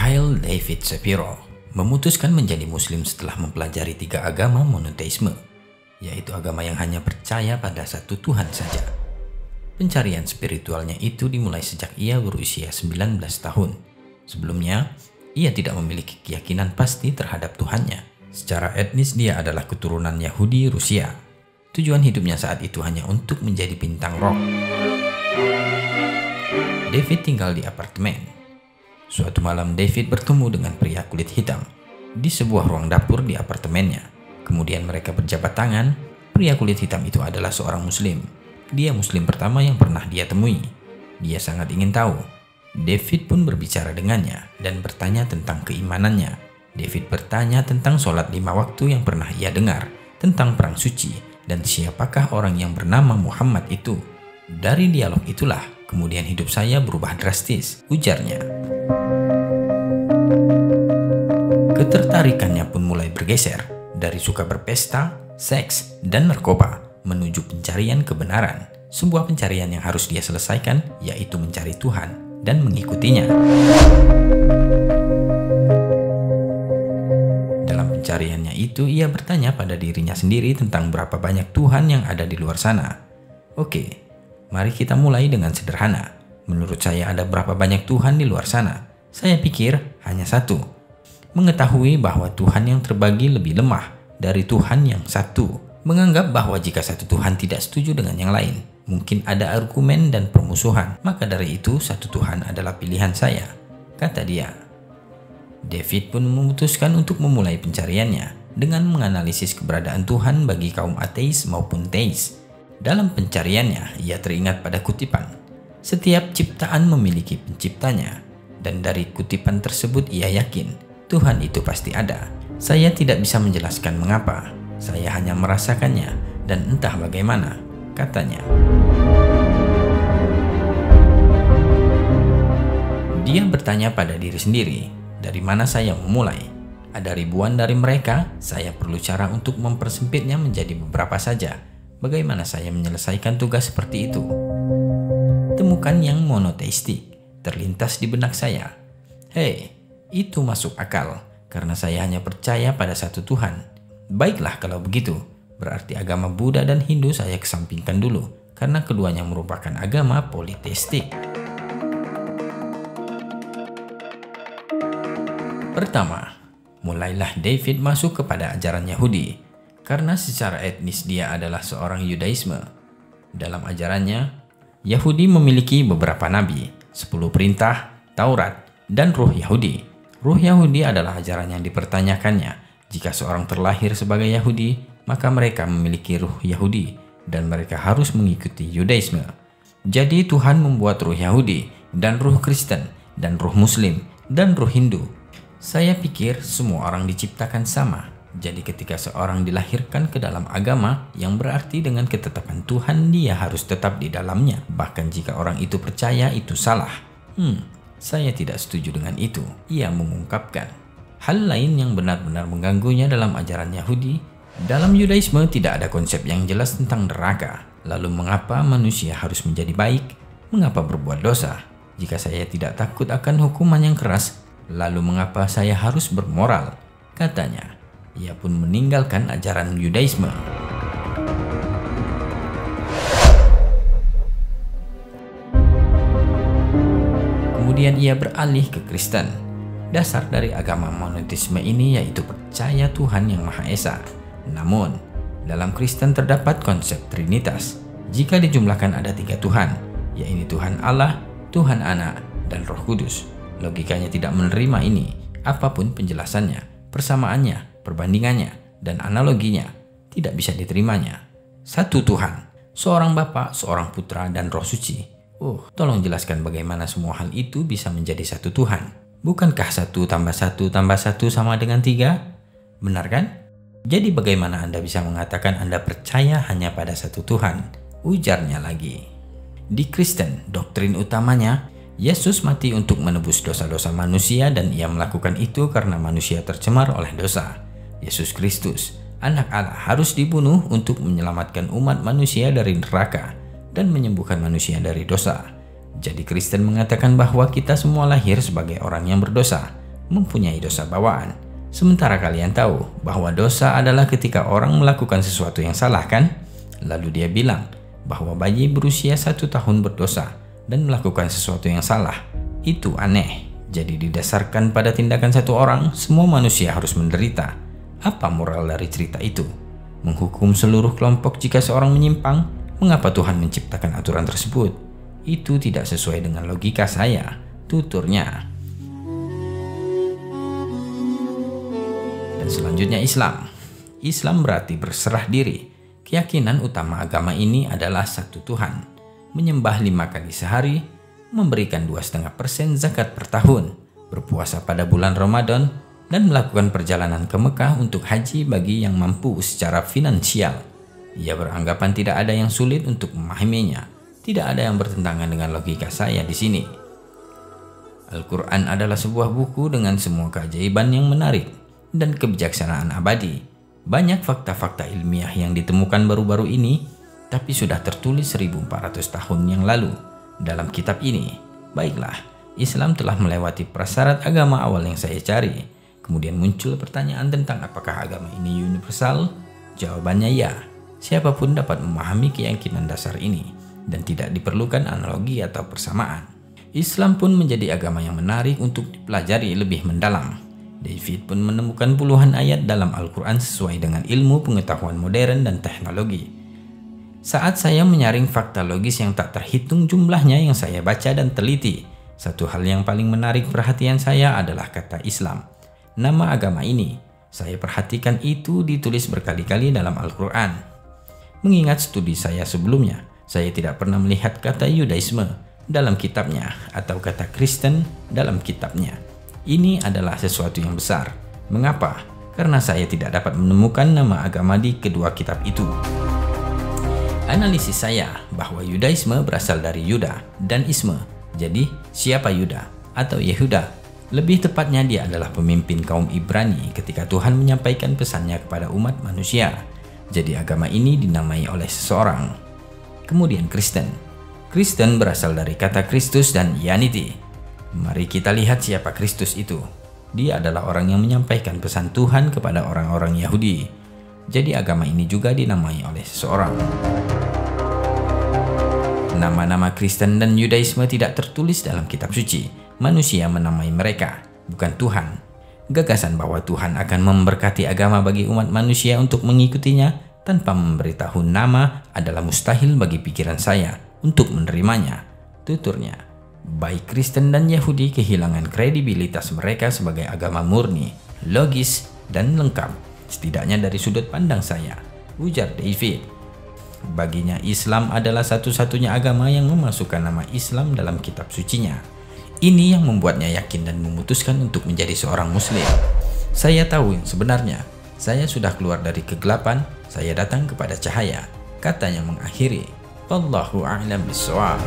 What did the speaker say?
Mikhail David Shapiro memutuskan menjadi muslim setelah mempelajari 3 agama monoteisme, yaitu agama yang hanya percaya pada satu Tuhan saja. Pencarian spiritualnya itu dimulai sejak ia berusia 19 tahun. Sebelumnya, ia tidak memiliki keyakinan pasti terhadap Tuhannya. Secara etnis dia adalah keturunan Yahudi Rusia. Tujuan hidupnya saat itu hanya untuk menjadi bintang rock. David tinggal di apartemen. Suatu malam David bertemu dengan pria kulit hitam di sebuah ruang dapur di apartemennya. Kemudian mereka berjabat tangan. Pria kulit hitam itu adalah seorang muslim. Dia muslim pertama yang pernah dia temui. Dia sangat ingin tahu. David pun berbicara dengannya dan bertanya tentang keimanannya. David bertanya tentang sholat 5 waktu yang pernah ia dengar, tentang perang suci, dan siapakah orang yang bernama Muhammad itu. Dari dialog itulah kemudian hidup saya berubah drastis, ujarnya. Ketertarikannya pun mulai bergeser dari suka berpesta, seks, dan narkoba menuju pencarian kebenaran. Sebuah pencarian yang harus dia selesaikan, yaitu mencari Tuhan dan mengikutinya. Dalam pencariannya itu, ia bertanya pada dirinya sendiri tentang berapa banyak Tuhan yang ada di luar sana. Oke, mari kita mulai dengan sederhana. Menurut saya ada berapa banyak Tuhan di luar sana? Saya pikir hanya satu. Mengetahui bahwa Tuhan yang terbagi lebih lemah dari Tuhan yang satu. Menganggap bahwa jika satu Tuhan tidak setuju dengan yang lain, mungkin ada argumen dan permusuhan. Maka dari itu satu Tuhan adalah pilihan saya, kata dia. David pun memutuskan untuk memulai pencariannya dengan menganalisis keberadaan Tuhan bagi kaum ateis maupun teis. Dalam pencariannya, ia teringat pada kutipan, setiap ciptaan memiliki penciptanya, dan dari kutipan tersebut ia yakin Tuhan itu pasti ada. Saya tidak bisa menjelaskan mengapa, saya hanya merasakannya dan entah bagaimana, katanya. Dia bertanya pada diri sendiri, dari mana saya memulai? Ada ribuan dari mereka, saya perlu cara untuk mempersempitnya menjadi beberapa saja. Bagaimana saya menyelesaikan tugas seperti itu? Temukan yang monoteistik terlintas di benak saya. Hei, itu masuk akal, karena saya hanya percaya pada satu Tuhan. Baiklah kalau begitu, berarti agama Buddha dan Hindu saya kesampingkan dulu, karena keduanya merupakan agama politeistik. Pertama, mulailah David masuk kepada ajaran Yahudi, karena secara etnis dia adalah seorang Yudaisme. Dalam ajarannya, Yahudi memiliki beberapa nabi, 10 perintah, Taurat, dan Ruh Yahudi. Ruh Yahudi adalah ajaran yang dipertanyakannya. Jika seorang terlahir sebagai Yahudi, maka mereka memiliki ruh Yahudi dan mereka harus mengikuti Yudaisme. Jadi Tuhan membuat ruh Yahudi dan ruh Kristen dan ruh Muslim dan ruh Hindu. Saya pikir semua orang diciptakan sama. Jadi ketika seorang dilahirkan ke dalam agama, yang berarti dengan ketetapan Tuhan dia harus tetap di dalamnya. Bahkan jika orang itu percaya itu salah. Saya tidak setuju dengan itu, ia mengungkapkan. Hal lain yang benar-benar mengganggunya dalam ajaran Yahudi, dalam Yudaisme tidak ada konsep yang jelas tentang neraka. Lalu mengapa manusia harus menjadi baik? Mengapa berbuat dosa? Jika saya tidak takut akan hukuman yang keras, lalu mengapa saya harus bermoral? Katanya. Ia pun meninggalkan ajaran Yudaisme. Kemudian ia beralih ke Kristen. Dasar dari agama monoteisme ini yaitu percaya Tuhan yang Maha Esa. Namun, dalam Kristen terdapat konsep Trinitas. Jika dijumlahkan ada 3 Tuhan, yaitu Tuhan Allah, Tuhan Anak, dan Roh Kudus. Logikanya tidak menerima ini, apapun penjelasannya, persamaannya, perbandingannya, dan analoginya, tidak bisa diterimanya. Satu Tuhan, seorang Bapa, seorang Putra, dan Roh Suci. Tolong jelaskan bagaimana semua hal itu bisa menjadi satu Tuhan. Bukankah 1 tambah 1 tambah 1 sama dengan 3? Benar kan? Jadi bagaimana Anda bisa mengatakan Anda percaya hanya pada satu Tuhan? Ujarnya lagi. Di Kristen, doktrin utamanya, Yesus mati untuk menebus dosa-dosa manusia dan ia melakukan itu karena manusia tercemar oleh dosa. Yesus Kristus, Anak Allah, harus dibunuh untuk menyelamatkan umat manusia dari neraka dan menyembuhkan manusia dari dosa. Jadi Kristen mengatakan bahwa kita semua lahir sebagai orang yang berdosa, mempunyai dosa bawaan. Sementara kalian tahu bahwa dosa adalah ketika orang melakukan sesuatu yang salah, kan? Lalu dia bilang bahwa bayi berusia 1 tahun berdosa dan melakukan sesuatu yang salah. Itu aneh. Jadi didasarkan pada tindakan satu orang, semua manusia harus menderita. Apa moral dari cerita itu? Menghukum seluruh kelompok jika seorang menyimpang? Mengapa Tuhan menciptakan aturan tersebut? Itu tidak sesuai dengan logika saya, tuturnya. Dan selanjutnya Islam. Islam berarti berserah diri. Keyakinan utama agama ini adalah satu Tuhan. Menyembah 5 kali sehari, memberikan 2,5% zakat per tahun, berpuasa pada bulan Ramadan, dan melakukan perjalanan ke Mekah untuk haji bagi yang mampu secara finansial. Ia beranggapan tidak ada yang sulit untuk memahaminya. Tidak ada yang bertentangan dengan logika saya di sini. Al-Quran adalah sebuah buku dengan semua keajaiban yang menarik dan kebijaksanaan abadi. Banyak fakta-fakta ilmiah yang ditemukan baru-baru ini, tapi sudah tertulis 1400 tahun yang lalu dalam kitab ini. Baiklah, Islam telah melewati prasyarat agama awal yang saya cari. Kemudian muncul pertanyaan tentang apakah agama ini universal? Jawabannya ya. Siapapun dapat memahami keyakinan dasar ini dan tidak diperlukan analogi atau persamaan. Islam pun menjadi agama yang menarik untuk dipelajari lebih mendalam. David pun menemukan puluhan ayat dalam Al-Quran sesuai dengan ilmu pengetahuan modern dan teknologi. Saat saya menyaring fakta logis yang tak terhitung jumlahnya yang saya baca dan teliti, satu hal yang paling menarik perhatian saya adalah kata Islam. Nama agama ini, saya perhatikan itu ditulis berkali-kali dalam Al-Quran. Mengingat studi saya sebelumnya, saya tidak pernah melihat kata Yudaisme dalam kitabnya atau kata Kristen dalam kitabnya. Ini adalah sesuatu yang besar. Mengapa? Karena saya tidak dapat menemukan nama agama di kedua kitab itu. Analisis saya bahwa Yudaisme berasal dari Yuda dan Isme. Jadi, siapa Yuda atau Yehuda? Lebih tepatnya dia adalah pemimpin kaum Ibrani ketika Tuhan menyampaikan pesannya kepada umat manusia. Jadi agama ini dinamai oleh seseorang. Kemudian Kristen. Kristen berasal dari kata Kristus dan Yaniti. Mari kita lihat siapa Kristus itu. Dia adalah orang yang menyampaikan pesan Tuhan kepada orang-orang Yahudi. Jadi agama ini juga dinamai oleh seseorang. Nama-nama Kristen dan Yudaisme tidak tertulis dalam kitab suci. Manusia menamai mereka, bukan Tuhan. Gagasan bahwa Tuhan akan memberkati agama bagi umat manusia untuk mengikutinya tanpa memberitahu nama adalah mustahil bagi pikiran saya untuk menerimanya, tuturnya. Baik Kristen dan Yahudi kehilangan kredibilitas mereka sebagai agama murni, logis, dan lengkap, setidaknya dari sudut pandang saya, ujar David. Baginya Islam adalah satu-satunya agama yang memasukkan nama Islam dalam kitab sucinya. Ini yang membuatnya yakin dan memutuskan untuk menjadi seorang muslim. Saya tahu yang sebenarnya. Saya sudah keluar dari kegelapan, saya datang kepada cahaya. Katanya mengakhiri. Wallahu a'lam bishawab.